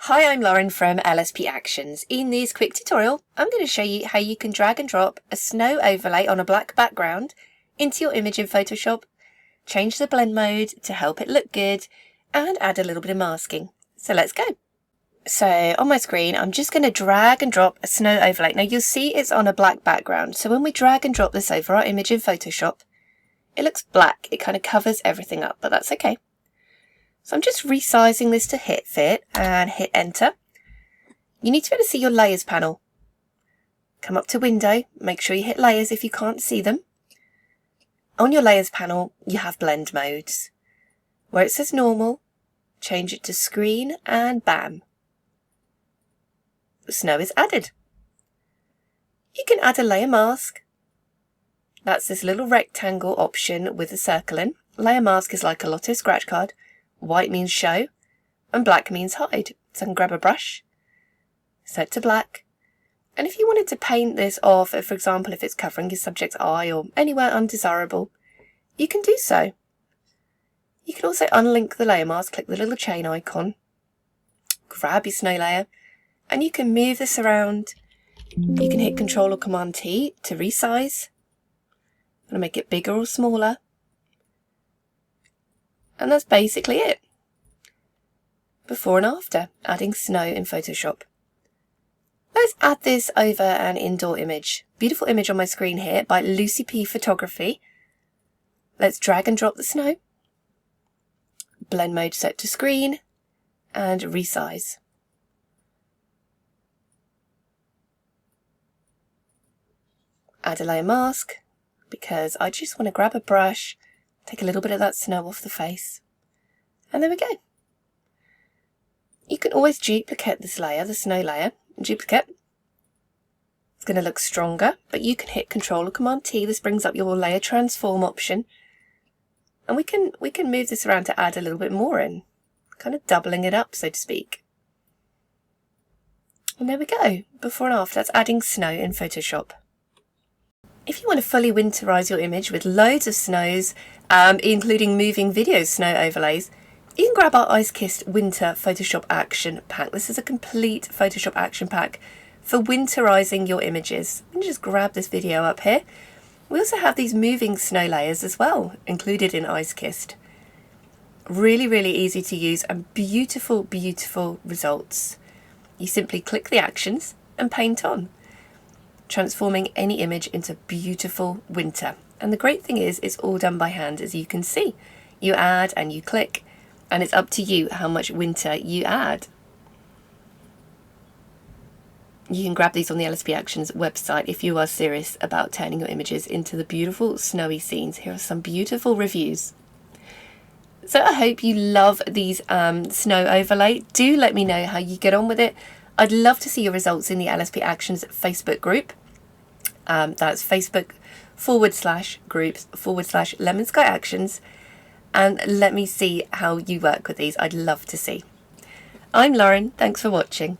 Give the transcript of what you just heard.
Hi, I'm Lauren from LSP Actions. In this quick tutorial, I'm going to show you how you can drag and drop a snow overlay on a black background into your image in Photoshop, change the blend mode to help it look good, and add a little bit of masking. So let's go. So on my screen, I'm just going to drag and drop a snow overlay. Now you'll see it's on a black background. So when we drag and drop this over our image in Photoshop, it looks black. It kind of covers everything up, but that's okay. So I'm just resizing this to fit and hit enter. You need to be able to see your layers panel. Come up to window, make sure you hit layers if you can't see them. On your layers panel, you have blend modes. Where it says normal, change it to screen and bam. The snow is added. You can add a layer mask. That's this little rectangle option with a circle in. Layer mask is like a Lotto scratch card. White means show, and black means hide. So I can grab a brush, set to black, and if you wanted to paint this off, for example, if it's covering your subject's eye or anywhere undesirable, you can do so. You can also unlink the layer mask, click the little chain icon, grab your snow layer, and you can move this around. You can hit Ctrl or Command T to resize, and make it bigger or smaller. And that's basically it. Before and after, adding snow in Photoshop. Let's add this over an indoor image. Beautiful image on my screen here by Lucy P Photography. Let's drag and drop the snow. Blend mode set to screen and resize. Add a layer mask because I just want to grab a brush, take a little bit of that snow off the face, and there we go. You can always duplicate this layer, the snow layer, duplicate. It's going to look stronger, but you can hit Ctrl or Command T. This brings up your layer transform option, and we can move this around to add a little bit more in, kind of doubling it up, so to speak. And there we go. Before and after, that's adding snow in Photoshop. If you want to fully winterize your image with loads of snows, including moving video snow overlays, you can grab our Ice Kissed Winter Photoshop Action Pack. This is a complete Photoshop Action Pack for winterizing your images. You can just grab this video up here. We also have these moving snow layers as well, included in Ice Kissed. Really, really easy to use and beautiful, beautiful results. You simply click the actions and paint on, transforming any image into beautiful winter. And the great thing is, it's all done by hand, as you can see. You add and you click, and it's up to you how much winter you add. You can grab these on the LSP Actions website if you are serious about turning your images into the beautiful snowy scenes. Here are some beautiful reviews. So I hope you love these snow overlay. Do let me know how you get on with it. I'd love to see your results in the LSP Actions Facebook group. That's Facebook.com/groups/Lemon Sky Actions. And let me see how you work with these. I'd love to see. I'm Lauren. Thanks for watching.